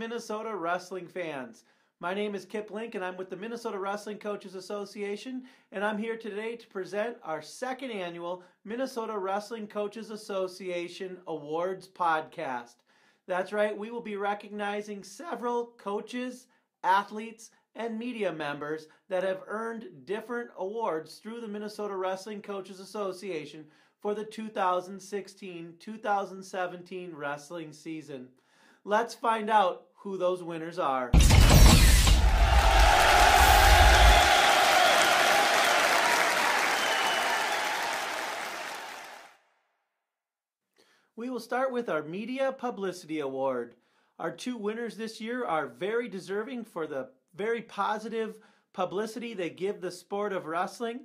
Minnesota wrestling fans. My name is Kip Link and I'm with the Minnesota Wrestling Coaches Association, and I'm here today to present our second annual Minnesota Wrestling Coaches Association Awards podcast. That's right, we will be recognizing several coaches, athletes, and media members that have earned different awards through the Minnesota Wrestling Coaches Association for the 2016-2017 wrestling season. Let's find out who those winners are. We will start with our Media Publicity Award. Our two winners this year are very deserving for the very positive publicity they give the sport of wrestling.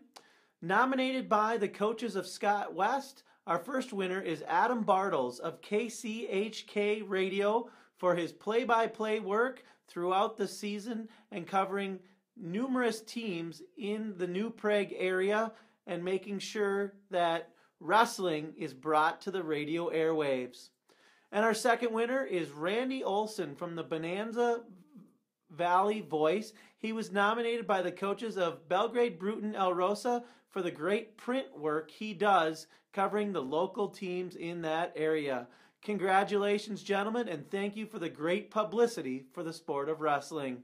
Nominated by the coaches of Scott West, our first winner is Adam Bartles of KCHK Radio for his play-by-play work throughout the season and covering numerous teams in the New Prague area and making sure that wrestling is brought to the radio airwaves. And our second winner is Randy Olson from the Bonanza Valley Voice. He was nominated by the coaches of Belgrade Bruton El Rosa for the great print work he does covering the local teams in that area. Congratulations, gentlemen, and thank you for the great publicity for the sport of wrestling.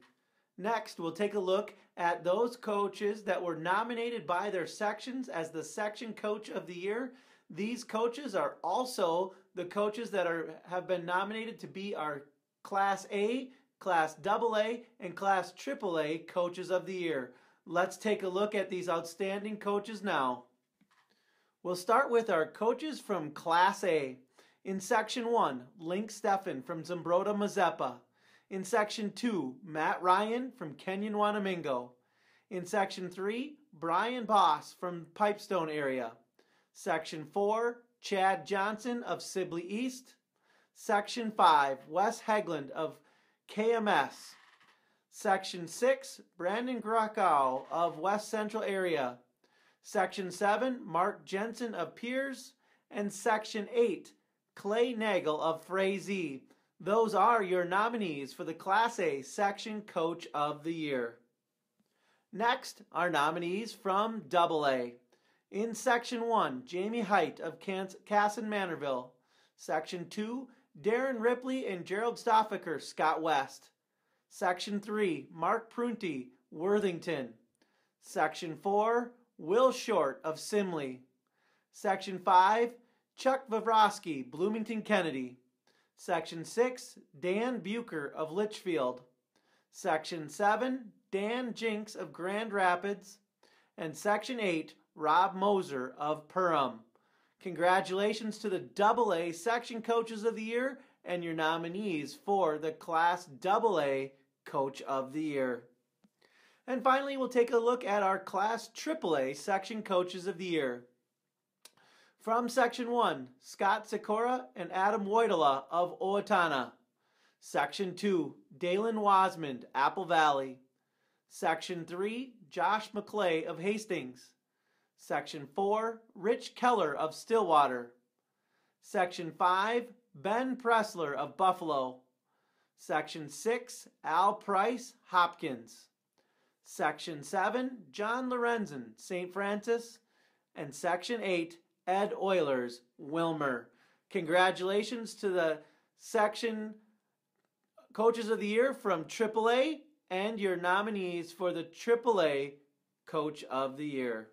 Next, we'll take a look at those coaches that were nominated by their sections as the Section Coach of the Year. These coaches are also the coaches that have been nominated to be our Class A, Class AA, and Class AAA Coaches of the Year. Let's take a look at these outstanding coaches now. We'll start with our coaches from Class A. In Section 1, Link Steffen from Zumbrota Mazeppa. In Section 2, Matt Ryan from Kenyon Wanamingo. In Section 3, Brian Boss from Pipestone area. Section 4, Chad Johnson of Sibley East. Section 5, Wes Hegland of KMS. Section 6, Brandon Krakow of West Central area. Section 7, Mark Jensen of Piers. And Section 8, Clay Nagel of Frazee. Those are your nominees for the Class A Section Coach of the Year. Next, our nominees from AA. In Section 1, Jamie Height of Casson Manorville. Section 2, Darren Ripley and Gerald Stoffaker, Scott West. Section 3, Mark Prunty, Worthington. Section 4, Will Short of Simley. Section 5, Chuck Vavrosky, Bloomington Kennedy. Section 6, Dan Bucher of Litchfield. Section 7, Dan Jinks of Grand Rapids. And Section 8, Rob Moser of Perham. Congratulations to the AA Section Coaches of the Year and your nominees for the Class AA Coach of the Year. And finally, we'll take a look at our Class AAA Section Coaches of the Year. From Section 1, Scott Sikora and Adam Wojtala of Owatonna. Section 2, Dalen Wasmond, Apple Valley. Section 3, Josh McClay of Hastings. Section 4, Rich Keller of Stillwater. Section 5, Ben Pressler of Buffalo. Section 6, Al Price, Hopkins. Section 7, John Lorenzen, St. Francis. And Section 8, Ed Oilers, Wilmer. Congratulations to the Section Coaches of the Year from AAA and your nominees for the AAA Coach of the Year.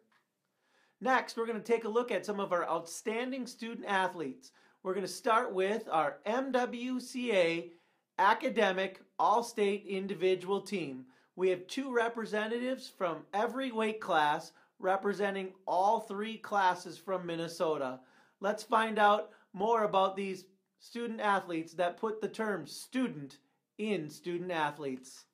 Next, we're going to take a look at some of our outstanding student athletes. We're going to start with our MWCA Academic All-State Individual Team. We have two representatives from every weight class representing all three classes from Minnesota. Let's find out more about these student athletes that put the term student in student athletes.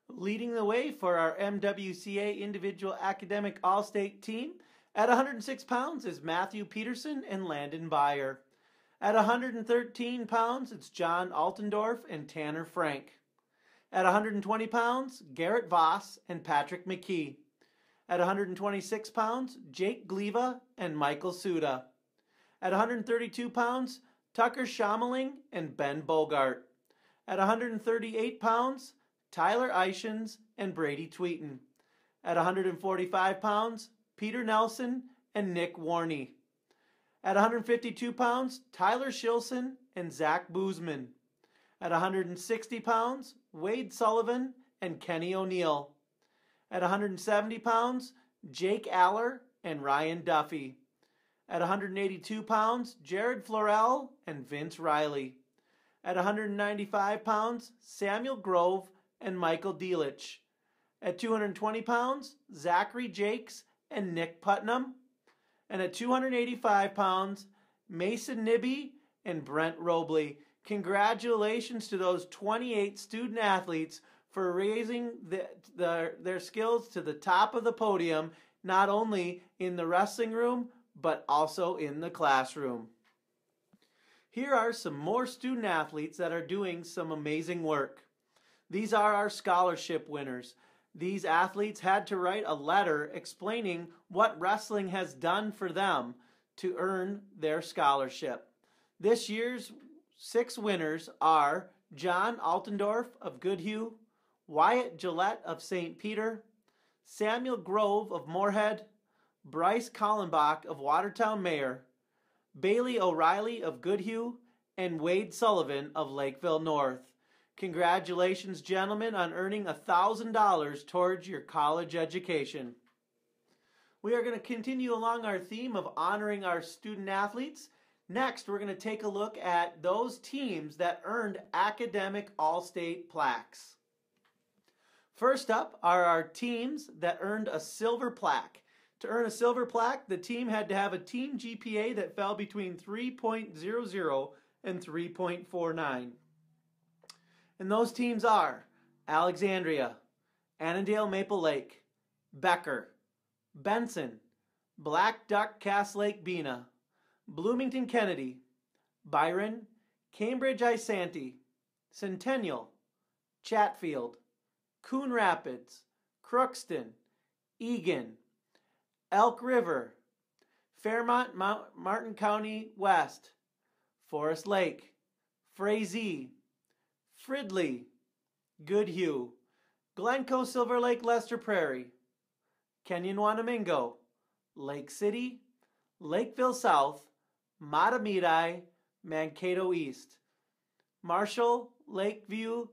Leading the way for our MWCA Individual Academic All-State Team at 106 pounds is Matthew Peterson and Landon Byer. At 113 pounds, it's John Altendorf and Tanner Frank. At 120 pounds, Garrett Voss and Patrick McKee. At 126 pounds, Jake Gleva and Michael Suda. At 132 pounds, Tucker Schamaling and Ben Bogart. At 138 pounds, Tyler Eichens and Brady Tweeten. At 145 pounds, Peter Nelson and Nick Warney. At 152 pounds, Tyler Shilson and Zach Boozman. At 160 pounds, Wade Sullivan and Kenny O'Neill. At 170 pounds, Jake Aller and Ryan Duffy. At 182 pounds, Jared Florell and Vince Riley. At 195 pounds, Samuel Grove and Michael Dielich. At 220 pounds, Zachary Jakes and Nick Putnam. And at 285 pounds, Mason Nibby and Brent Robley. Congratulations to those 28 student athletes for raising their skills to the top of the podium, not only in the wrestling room, but also in the classroom. Here are some more student athletes that are doing some amazing work. These are our scholarship winners. These athletes had to write a letter explaining what wrestling has done for them to earn their scholarship. This year's 6 winners are John Altendorf of Goodhue, Wyatt Gillette of St. Peter, Samuel Grove of Moorhead, Bryce Kallenbach of Watertown Mayor, Bailey O'Reilly of Goodhue, and Wade Sullivan of Lakeville North. Congratulations, gentlemen, on earning $1,000 towards your college education. We are going to continue along our theme of honoring our student athletes. Next, we're going to take a look at those teams that earned academic all-state plaques. First up are our teams that earned a silver plaque. To earn a silver plaque, the team had to have a team GPA that fell between 3.00 and 3.49. And those teams are Alexandria, Annandale Maple Lake, Becker, Benson, Black Duck Cass Lake Bena, Bloomington Kennedy, Byron, Cambridge Isanti, Centennial, Chatfield, Coon Rapids, Crookston, Egan, Elk River, Fairmont, Martin County West, Forest Lake, Frazee, Fridley, Goodhue, Glencoe, Silver Lake, Lester Prairie, Kenyon Wanamingo, Lake City, Lakeville South, Matamidi, Mankato East, Marshall, Lakeview,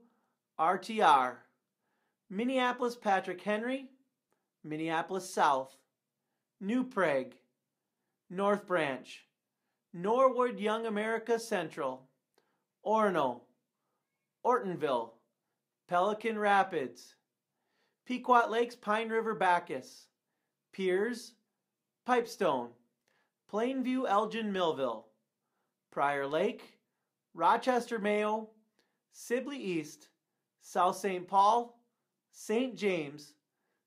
RTR, Minneapolis Patrick Henry, Minneapolis South, New Prague, North Branch, Norwood Young America Central, Orono, Ortonville, Pelican Rapids, Pequot Lakes Pine River Bacchus, Piers, Pipestone, Plainview Elgin Millville, Prior Lake, Rochester Mayo, Sibley East, South St. Paul, St. James,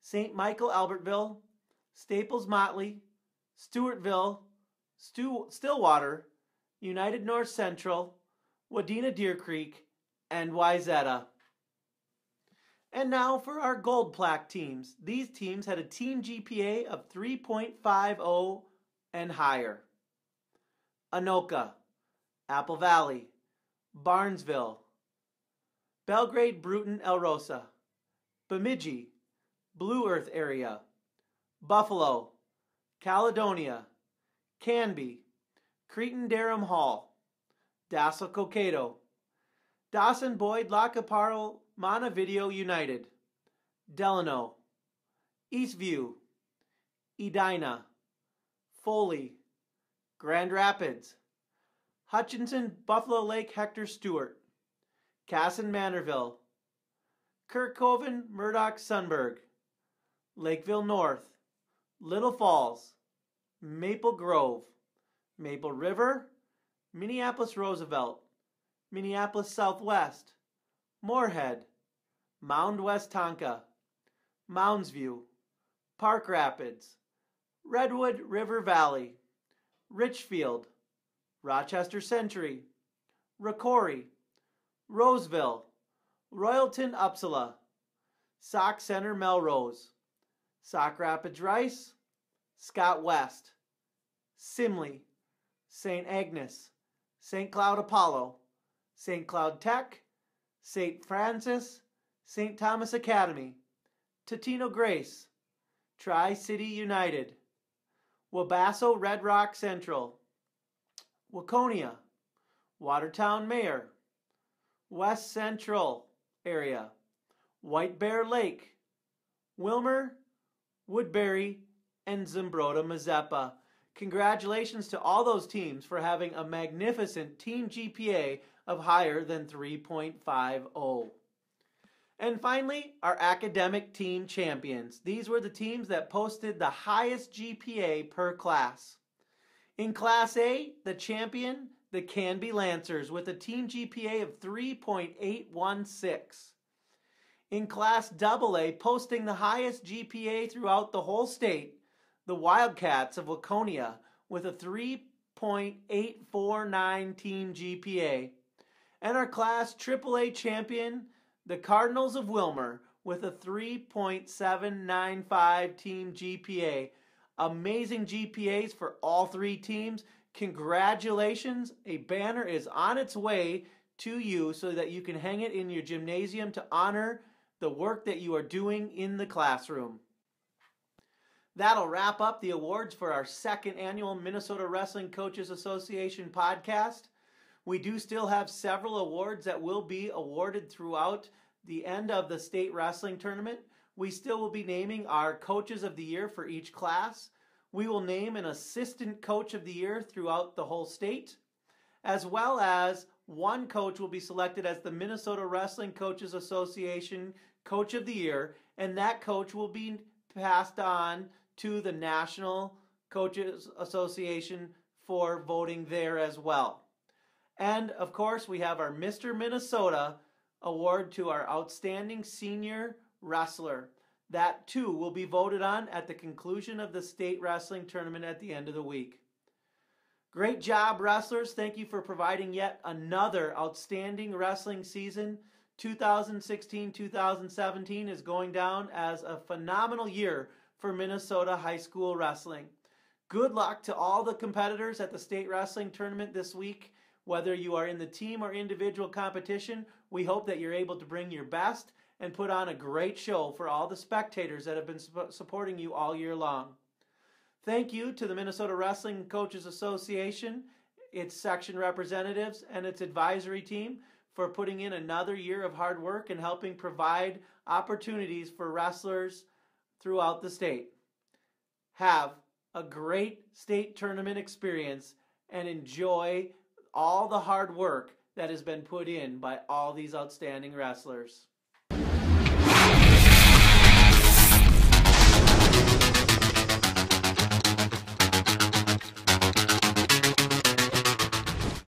St. Michael Albertville, Staples Motley, Stewartville, Stillwater, United North Central, Wadena Deer Creek, and Wayzata. And now for our gold plaque teams. These teams had a team GPA of 3.50 and higher. Anoka, Apple Valley, Barnesville, Belgrade, Bruton, El Rosa, Bemidji, Blue Earth area, Buffalo, Caledonia, Canby, Cretin Durham Hall, Dassel Cokato, Dawson Boyd Lacaparo Montevideo United, Delano, Eastview, Edina, Foley, Grand Rapids, Hutchinson Buffalo Lake Hector Stewart, Casson Manorville, Kirkhoven Murdoch Sunberg, Lakeville North, Little Falls, Maple Grove, Maple River, Minneapolis Roosevelt, Minneapolis Southwest, Moorhead, Mound West Tonka, Moundsview, Park Rapids, Redwood River Valley, Richfield, Rochester Century, Rocori, Roseville, Royalton Uppsala, Sauk Center Melrose, Sauk Rapids Rice, Scott West, Simley, St. Agnes, St. Cloud Apollo, St. Cloud Tech, St. Francis, St. Thomas Academy, Totino Grace, Tri-City United, Wabasso Red Rock Central, Waconia, Watertown Mayor, West Central area, White Bear Lake, Wilmer, Woodbury, and Zumbrota Mazeppa. Congratulations to all those teams for having a magnificent team GPA of higher than 3.50. And finally, our academic team champions. These were the teams that posted the highest GPA per class. In Class A, the champion, the Canby Lancers, with a team GPA of 3.816. In Class AA, posting the highest GPA throughout the whole state, the Wildcats of Waconia, with a 3.849 team GPA. And our Class AAA champion, the Cardinals of Wilmer, with a 3.795 team GPA. Amazing GPAs for all three teams. Congratulations. A banner is on its way to you so that you can hang it in your gymnasium to honor the work that you are doing in the classroom. That'll wrap up the awards for our second annual Minnesota Wrestling Coaches Association podcast. We do still have several awards that will be awarded throughout the end of the state wrestling tournament. We still will be naming our coaches of the year for each class. We will name an assistant coach of the year throughout the whole state, as well as one coach will be selected as the Minnesota Wrestling Coaches Association Coach of the Year, and that coach will be passed on to the National Coaches Association for voting there as well. And of course, we have our Mr. Minnesota award to our outstanding senior wrestler. That too will be voted on at the conclusion of the state wrestling tournament at the end of the week. Great job, wrestlers. Thank you for providing yet another outstanding wrestling season. 2016-2017 is going down as a phenomenal year for Minnesota high school wrestling. Good luck to all the competitors at the state wrestling tournament this week. Whether you are in the team or individual competition, we hope that you're able to bring your best and put on a great show for all the spectators that have been supporting you all year long. Thank you to the Minnesota Wrestling Coaches Association, its section representatives, and its advisory team for putting in another year of hard work and helping provide opportunities for wrestlers throughout the state. Have a great state tournament experience and enjoy all the hard work that has been put in by all these outstanding wrestlers.